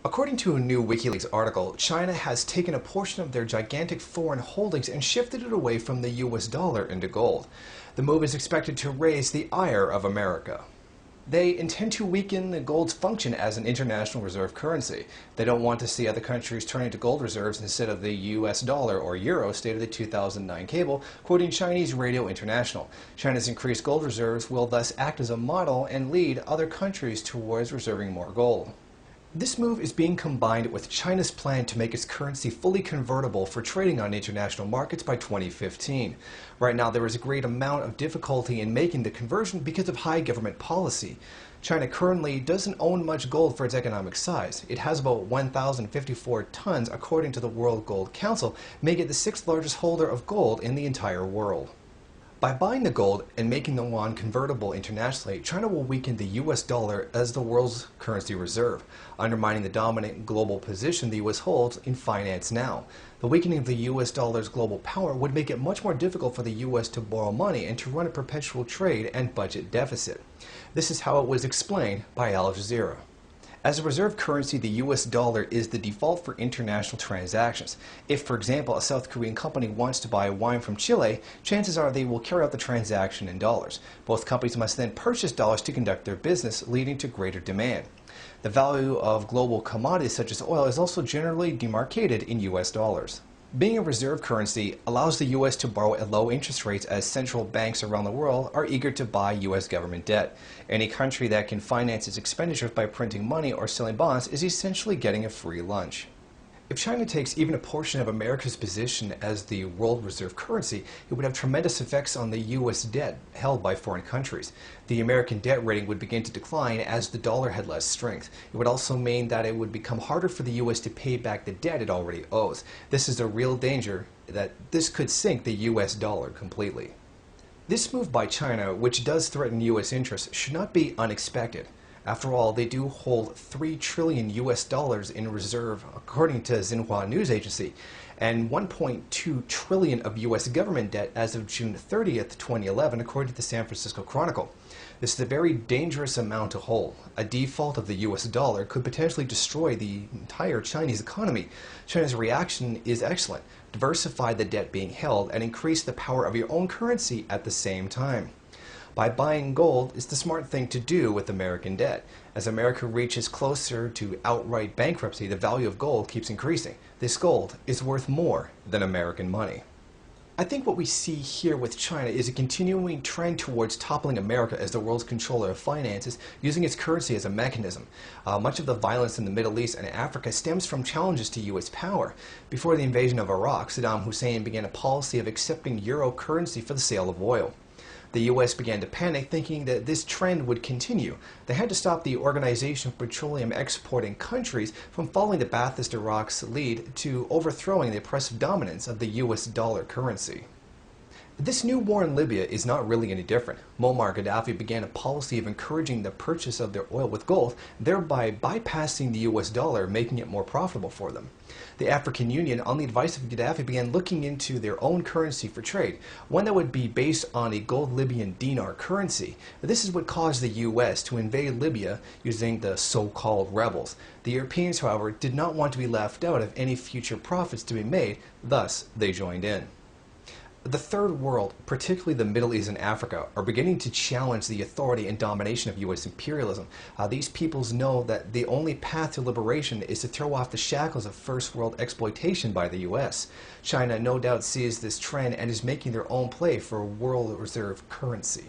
According to a new Wikileaks article, China has taken a portion of their gigantic foreign holdings and shifted it away from the US dollar into gold. The move is expected to raise the ire of America. They intend to weaken the gold's function as an international reserve currency. They don't want to see other countries turning to gold reserves instead of the US dollar or euro, stated the 2009 cable, quoting Chinese Radio International. China's increased gold reserves will thus act as a model and lead other countries towards reserving more gold. This move is being combined with China's plan to make its currency fully convertible for trading on international markets by 2015. Right now, there is a great amount of difficulty in making the conversion because of high government policy. China currently doesn't own much gold for its economic size. It has about 1,054 tons, according to the World Gold Council, making it the sixth largest holder of gold in the entire world. By buying the gold and making the yuan convertible internationally, China will weaken the US dollar as the world's currency reserve, undermining the dominant global position the US holds in finance now. The weakening of the US dollar's global power would make it much more difficult for the US to borrow money and to run a perpetual trade and budget deficit. This is how it was explained by Al Jazeera. As a reserve currency, the US dollar is the default for international transactions. If, for example, a South Korean company wants to buy wine from Chile, chances are they will carry out the transaction in dollars. Both companies must then purchase dollars to conduct their business, leading to greater demand. The value of global commodities such as oil is also generally demarcated in US dollars. Being a reserve currency allows the U.S. to borrow at low interest rates as central banks around the world are eager to buy U.S. government debt. Any country that can finance its expenditures by printing money or selling bonds is essentially getting a free lunch. If China takes even a portion of America's position as the world reserve currency, it would have tremendous effects on the U.S. debt held by foreign countries. The American debt rating would begin to decline as the dollar had less strength. It would also mean that it would become harder for the U.S. to pay back the debt it already owes. This is a real danger that this could sink the U.S. dollar completely. This move by China, which does threaten U.S. interests, should not be unexpected. After all, they do hold 3 trillion US dollars in reserve, according to Xinhua news agency, and 1.2 trillion of US government debt as of June 30th, 2011, according to the San Francisco Chronicle. This is a very dangerous amount to hold. A default of the US dollar could potentially destroy the entire Chinese economy. China's reaction is excellent. Diversify the debt being held and increase the power of your own currency at the same time. By buying gold is the smart thing to do with American debt. As America reaches closer to outright bankruptcy, the value of gold keeps increasing. This gold is worth more than American money. I think what we see here with China is a continuing trend towards toppling America as the world's controller of finances, using its currency as a mechanism. Much of the violence in the Middle East and Africa stems from challenges to U.S. power. Before the invasion of Iraq, Saddam Hussein began a policy of accepting euro currency for the sale of oil. The U.S. began to panic, thinking that this trend would continue. They had to stop the Organization of Petroleum Exporting Countries from following the Ba'athist Iraq's lead to overthrowing the oppressive dominance of the U.S. dollar currency. This new war in Libya is not really any different. Muammar Gaddafi began a policy of encouraging the purchase of their oil with gold, thereby bypassing the US dollar, making it more profitable for them. The African Union, on the advice of Gaddafi, began looking into their own currency for trade, one that would be based on a gold Libyan dinar currency. This is what caused the US to invade Libya using the so-called rebels. The Europeans, however, did not want to be left out of any future profits to be made, thus they joined in. The Third World, particularly the Middle East and Africa, are beginning to challenge the authority and domination of U.S. imperialism. These peoples know that the only path to liberation is to throw off the shackles of First World exploitation by the U.S. China no doubt sees this trend and is making their own play for a world reserve currency.